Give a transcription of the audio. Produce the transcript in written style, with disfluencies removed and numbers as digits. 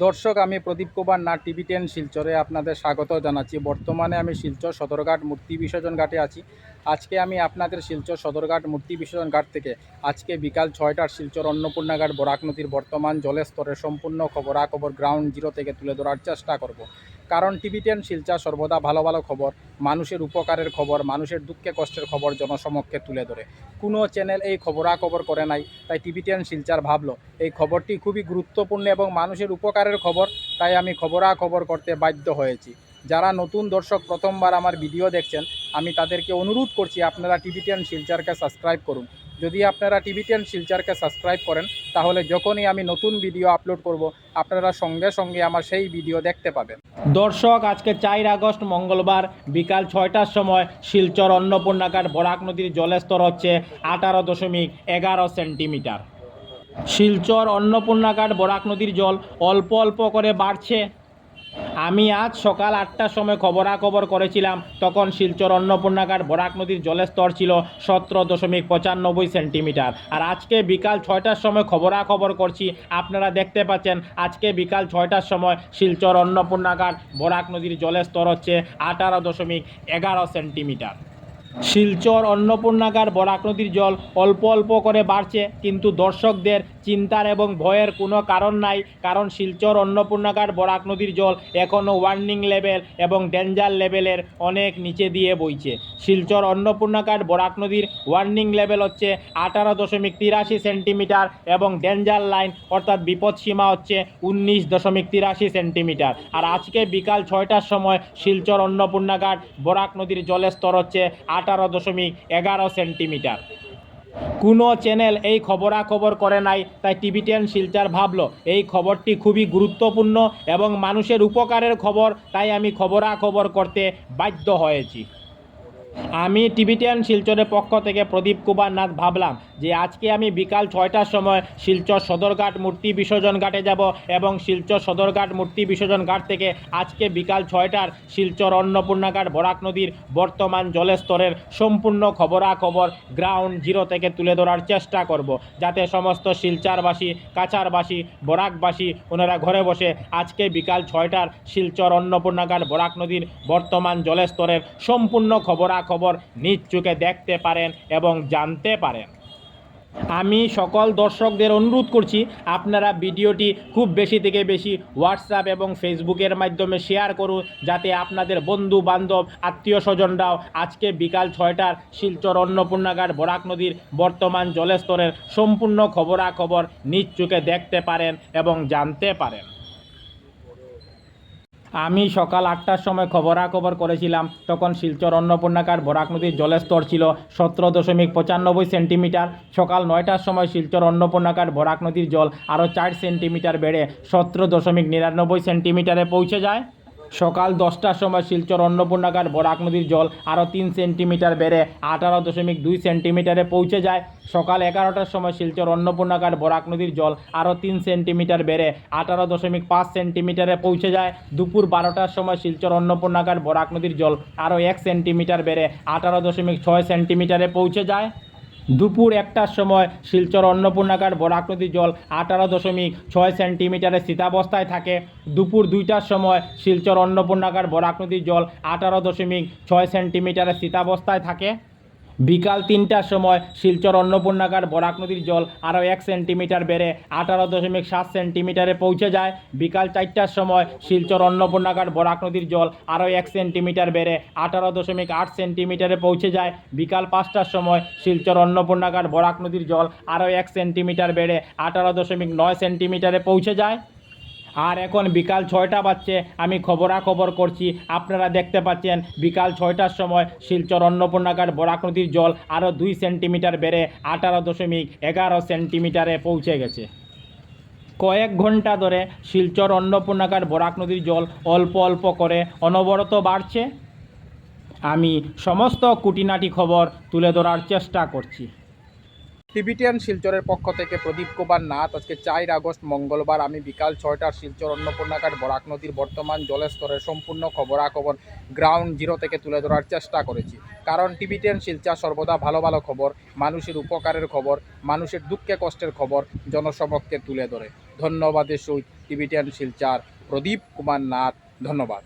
দর্শক, আমি প্রদীপ কুমার নাথ টিভি 10 শিলচরে আপনাদের স্বাগত জানাচ্ছি। বর্তমানে আমি শিলচর সদরঘাট মূর্তি বিসর্জন ঘাটে আছি। আজকে আমি আপনাদের শিলচর সদরঘাট মূর্তি বিসর্জন ঘাট থেকে আজকে বিকাল 6টার শিলচর অন্নপূর্ণা ঘাট বরাক নদীর বর্তমান জলের স্তরের সম্পূর্ণ খবরাখবর গ্রাউন্ড জিরো থেকে তুলে ধরার চেষ্টা করব। কারণ টিভি 10 শিলচর সর্বদা ভালো ভালো খবর, মানুষের উপকারের খবর, মানুষের দুঃখে কষ্টের খবর জনসমক্ষে তুলে ধরে। কোনো চ্যানেল এই খবরাখবর করে নাই, তাই টিভি 10 শিলচর ভাবলো এই খবরটি খুবই গুরুত্বপূর্ণ এবং মানুষের উপকারের খবর, তাই আমি খবরাখবর করতে বাধ্য হয়েছি। যারা নতুন দর্শক প্রথমবার আমার ভিডিও দেখছেন, আমি তাদেরকে অনুরোধ করছি আপনারা টিভি 10 শিলচরকে সাবস্ক্রাইব করুন। যদি আপনারা টিভি 10 শিলচরকে সাবস্ক্রাইব করেন, তাহলে যখনই আমি নতুন ভিডিও আপলোড করব, আপনারা সঙ্গে সঙ্গে আমার সেই ভিডিও দেখতে পাবেন। দর্শক, আজকে 4 আগস্ট মঙ্গলবার বিকাল 6টার সময় শিলচর অন্নপূর্ণা ঘাট বরাক নদীর জলের স্তর হচ্ছে 18.11 সেন্টিমিটার। শিলচর অন্নপূর্ণা ঘাট বরাক নদীর জল অল্প অল্প করে বাড়ছে। আমি আজ সকাল 8টার সময় খবরাখবর করেছিলাম, তখন শিলচর অন্নপূর্ণা ঘাট বরাক নদীর জলের স্তর ছিল 17.95 সেন্টিমিটার। আর আজকে বিকাল 6টার সময় খবরাখবর করছি, আপনারা দেখতে পাচ্ছেন আজকে বিকাল 6টার সময় শিলচর অন্নপূর্ণা ঘাট বরাক নদীর জলের স্তর হচ্ছে 18.11 সেন্টিমিটার। শিলচর অন্নপূর্ণা ঘাট বরাক নদীর জল অল্প অল্প করে বাড়ছে, কিন্তু দর্শকদের চিন্তার এবং ভয়ের কোনো কারণ নাই, কারণ শিলচর অন্নপূর্ণা ঘাট বরাক নদীর জল এখনও ওয়ার্নিং লেভেল এবং ডেঞ্জার লেভেলের অনেক নিচে দিয়ে বইছে। শিলচর অন্নপূর্ণা ঘাট বরাক নদীর ওয়ার্নিং লেভেল হচ্ছে 18.83 সেন্টিমিটার এবং ডেঞ্জার লাইন অর্থাৎ বিপদসীমা হচ্ছে 19.83 সেন্টিমিটার। আর আজকে বিকাল 6টার সময় শিলচর অন্নপূর্ণা ঘাট বরাক নদীর জলের স্তর হচ্ছে 18.11 সেন্টিমিটার। কোনো চ্যানেল এই খবরাখবর করে নাই, তাই টিভি 10 শিলচর ভাবলো এই খবরটি খুবই গুরুত্বপূর্ণ এবং মানুষের উপকারের খবর, তাই আমি খবরাখবর করতে বাধ্য হয়েছি। আমি টিভি 10 শিলচরের পক্ষ থেকে প্রদীপ কুমার নাথ ভাবলাম যে আজকে আমি বিকাল 6টার সময় শিলচর সদরঘাট মূর্তি বিসর্জন ঘাটে যাব এবং শিলচর সদরঘাট মূর্তি বিসর্জন ঘাট থেকে আজকে বিকাল 6টার শিলচর অন্নপূর্ণা ঘাট বরাক নদীর বর্তমান জলের স্তরের সম্পূর্ণ খবরাখবর গ্রাউন্ড জিরো থেকে তুলে ধরার চেষ্টা করব, যাতে সমস্ত শিলচরবাসী, কাছারবাসী, বরাকবাসী ওনারা ঘরে বসে আজকে বিকাল 6টার শিলচর অন্নপূর্ণা ঘাট বরাক নদীর বর্তমান জলের স্তরের সম্পূর্ণ খবর নিজ চোখে দেখতে পারেন এবং জানতে পারেন। আমি সকল দর্শকদের অনুরোধ করছি আপনারা ভিডিওটি খুব বেশি থেকে বেশি হোয়াটসঅ্যাপ এবং ফেসবুকের মাধ্যমে শেয়ার করুন, যাতে আপনাদের বন্ধু বান্ধব আত্মীয় স্বজনরাও আজকে বিকাল 6টার শিলচর অন্নপূর্ণা ঘাট বরাক নদীর বর্তমান জলের স্তরের সম্পূর্ণ খবরাখবর নিজ চোখে দেখতে পারেন এবং জানতে পারেন। আমি সকাল 8টার সময় খবরাখবর করেছিলাম, তখন শিলচর অন্নপূর্ণা ঘাট বরাক নদীর জলের স্তর ছিল 17.95 সেন্টিমিটার। সকাল 9টার সময় শিলচর অন্নপূর্ণা ঘাট বরাক নদীর জল আরও 4 সেন্টিমিটার বেড়ে 17.99 সেন্টিমিটারে পৌঁছে যায়। সকাল 10টার সময় শিলচর অন্নপূর্ণা ঘাট বরাক নদীর জল আরও 3 সেন্টিমিটার বেড়ে 18.2 সেন্টিমিটারে পৌঁছে যায়। সকাল 11টার সময় শিলচর অন্নপূর্ণা ঘাট বরাক নদীর জল আরও 3 সেন্টিমিটার বেড়ে 18.5 সেন্টিমিটারে পৌঁছে যায়। দুপুর 12টার সময় শিলচর অন্নপূর্ণা ঘাট বরাক নদীর জল আরও 1 সেন্টিমিটার বেড়ে 18.6 সেন্টিমিটারে পৌঁছে যায়। দুপুর 1টার সময় শিলচর অন্নপূর্ণা ঘাট বরাক নদীর জল 18.6 সেন্টিমিটারে স্থিতাবস্থায় থাকে। দুপুর 2টার সময় শিলচর অন্নপূর্ণা ঘাট বরাক নদীর জল 18.6 সেন্টিমিটারে স্থিতাবস্থায় থাকে। বিকাল 3টার সময় শিলচর অন্নপূর্ণা ঘাট বরাক নদীর জল আরও 1 সেন্টিমিটার বেড়ে 18.7 সেন্টিমিটারে পৌঁছে যায়। বিকাল 4টার সময় শিলচর অন্নপূর্ণা ঘাট বরাক নদীর জল আরও 1 সেন্টিমিটার বেড়ে 18.8 সেন্টিমিটারে পৌঁছে যায়। বিকাল 5টার সময় শিলচর অন্নপূর্ণা ঘাট বরাক নদীর জল আরও 1 সেন্টিমিটার বেড়ে 18.9 সেন্টিমিটারে পৌঁছে যায়। আর এখন বিকাল 6টা বাজছে, আমি খবরাখবর করছি, আপনারা দেখতে পাচ্ছেন বিকাল 6টার সময় শিলচর অন্নপূর্ণা ঘাট বরাক নদীর জল আরও 2 সেন্টিমিটার বেড়ে 18.11 সেন্টিমিটারে পৌঁছে গেছে। কয়েক ঘন্টা ধরে শিলচর অন্নপূর্ণা ঘাট বরাক নদীর জল অল্প অল্প করে অনবরত বাড়ছে। আমি সমস্ত খুঁটিনাটি খবর তুলে ধরার চেষ্টা করছি। টিবিটিয়ান শিলচরের পক্ষ থেকে প্রদীপ কুমার নাথ। আজকে 4 আগস্ট মঙ্গলবার আমি বিকাল 6টার শিলচর অন্নপূর্ণাঘাট বরাক নদীর বর্তমান জলের স্তরের সম্পূর্ণ খবরাখবর গ্রাউন্ড জিরো থেকে তুলে ধরার চেষ্টা করেছি। কারণ টিবিটিয়ান শিলচর সর্বদা ভালো ভালো খবর, মানুষের উপকারের খবর, মানুষের দুঃখে কষ্টের খবর জনসমক্ষে তুলে ধরে। ধন্যবাদের সহিত টিবিটিয়ান শিলচর প্রদীপ কুমার নাথ। ধন্যবাদ।